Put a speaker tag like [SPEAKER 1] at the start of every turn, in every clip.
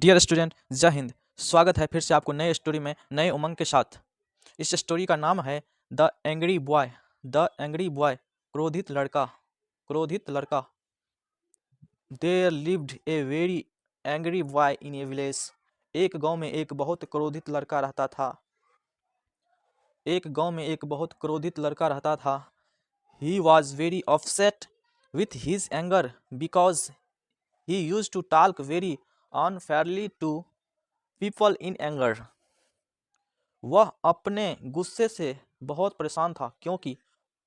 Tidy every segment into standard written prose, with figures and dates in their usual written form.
[SPEAKER 1] Dear student, जय हिंद। स्वागत है फिर से आपको नए स्टोरी में नए उमंग के साथ। इस स्टोरी का नाम है the angry boy. The angry boy, क्रोधित लड़का। क्रोधित लड़का। There lived a very angry boy in a village. एक गांव में एक बहुत क्रोधित लड़का रहता था। एक गांव में एक बहुत क्रोधित लड़का रहता था। He was very upset with his anger because he used to talk very unfairly to people in anger। वह अपने गुस्से से बहुत परेशान था क्योंकि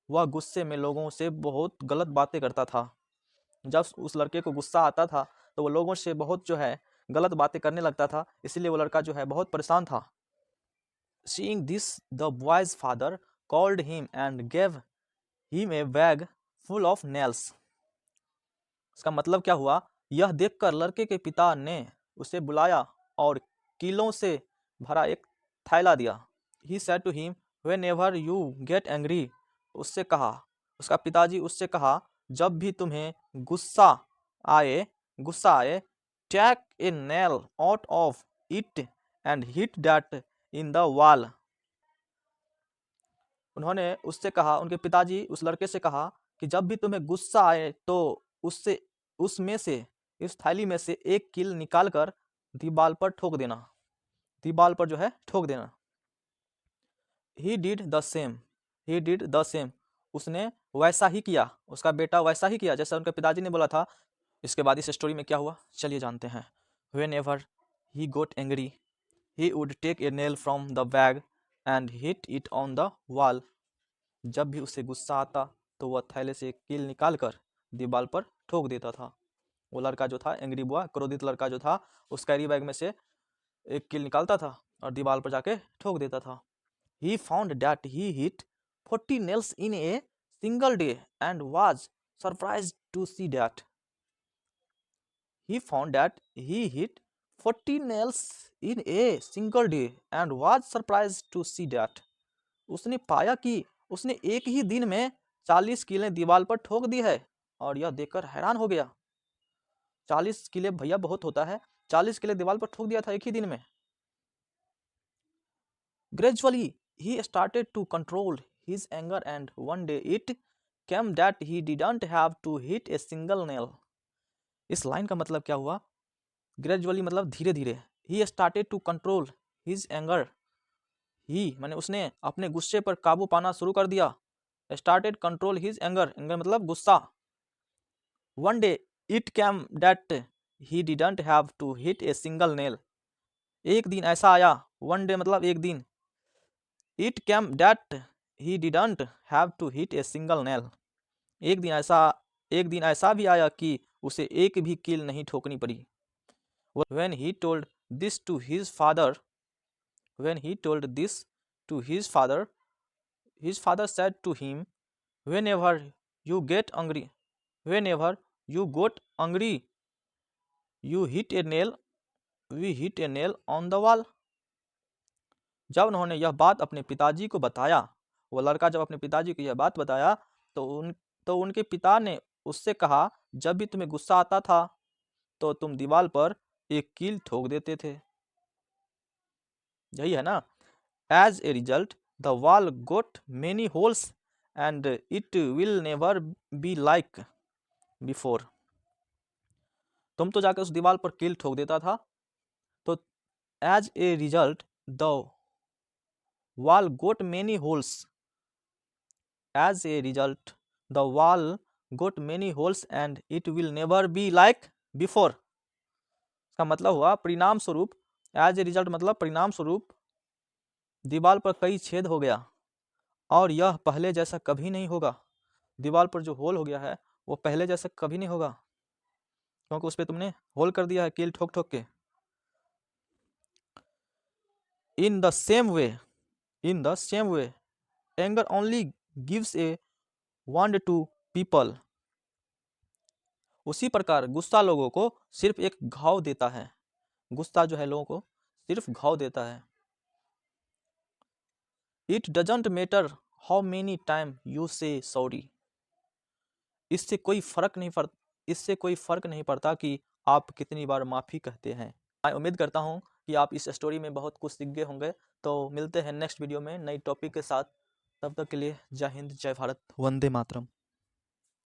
[SPEAKER 1] वह गुस्से में लोगों से बहुत गलत बातें करता था। जब उस लड़के को गुस्सा आता था तो वो लोगों से बहुत गलत बातें करने लगता था, इसलिए वो लड़का बहुत परेशान था। Seeing this, the boy's father called him and gave him a bag full of nails। इसका मतलब क्या हुआ? यह देखकर लड़के के पिता ने उसे बुलाया और कीलों से भरा एक थैला दिया। He said to him, whenever you get angry, उससे कहा, उसका पिताजी उससे कहा, जब भी तुम्हें गुस्सा आए, take a nail out of it and hit that in the wall। उन्होंने उससे कहा, उनके पिताजी उस लड़के से कहा कि जब भी तुम्हें गुस्सा आए तो उसमें से, इस थैली में से एक कील निकालकर दीवार पर ठोक देना। दीवार पर ठोक देना। He did the same। He did the same। उसने वैसा ही किया। उसका बेटा वैसा ही किया जैसा उनके पिताजी ने बोला था। इसके बाद इस स्टोरी में क्या हुआ, चलिए जानते हैं। Whenever he got angry, he would take a nail from the bag and hit it on the wall। जब भी उसे गुस्सा आता तो वह थैले से एक कील निकालकर दीवार पर ठोक देता था। वो लड़का जो था, एंग्री बॉय, क्रोधित लड़का जो था, उस कैरी बैग में से एक कील निकालता था और दीवार पर जाके ठोक देता था। He found that he hit 40 nails in a single day and was surprised to see that। He found that he hit 40 nails in a single day and was surprised to see that। उसने पाया कि उसने एक ही दिन में 40 कीलें दीवार पर ठोक दी है और यह देखकर हैरान हो गया। 40 कीले भैया बहुत होता है, 40 कीले दीवार पर ठोक दिया था एक ही दिन में। Gradually he started to control his anger and one day it came that he didn't have to hit a single nail। इस लाइन का मतलब क्या हुआ? Gradually मतलब धीरे धीरे। He started to control his anger। ही माने उसने अपने गुस्से पर काबू पाना शुरू कर दिया। Started control his anger। anger मतलब गुस्सा। One day it came that he didn't have to hit a single nail। एक दिन ऐसा आया, one day मतलब एक दिन। It came that he didn't have to hit a single nail। एक दिन ऐसा भी आया कि उसे एक भी कील नहीं ठोकनी पड़ी। When he told this to his father, his father said to him, whenever you got angry, we hit a nail on the wall। जब उन्होंने यह बात अपने पिताजी को बताया, वो लड़का जब अपने पिताजी को यह बात बताया तो उनके पिता ने उससे कहा, जब भी तुम्हें गुस्सा आता था तो तुम दीवार पर एक कील ठोक देते थे। यही है ना। As a result, the wall got many holes and it will never be like before। तुम तो जाकर उस दीवार पर कील ठोक देता था। तो as a result, the wall got many holes। As a result, the wall got many holes and it will never be like before। इसका मतलब हुआ परिणाम स्वरूप, एज ए रिजल्ट मतलब परिणाम स्वरूप, दीवार पर कई छेद हो गया और यह पहले जैसा कभी नहीं होगा। दीवार पर जो होल हो गया है वो पहले जैसा कभी नहीं होगा क्योंकि उस पर तुमने होल कर दिया है कील ठोक ठोक के। In the same way, anger only gives a wound to people। उसी प्रकार गुस्सा लोगों को सिर्फ एक घाव देता है। गुस्सा जो है लोगों को सिर्फ घाव देता है। It doesn't matter how many times you say sorry। इससे कोई फर्क नहीं पड़ता कि आप कितनी बार माफी कहते हैं। मैं उम्मीद करता हूँ कि आप इस स्टोरी में बहुत कुछ सीख गए होंगे। तो मिलते हैं नेक्स्ट वीडियो में नई टॉपिक के साथ। तब तक के लिए जय हिंद, जय भारत, वंदे मातरम।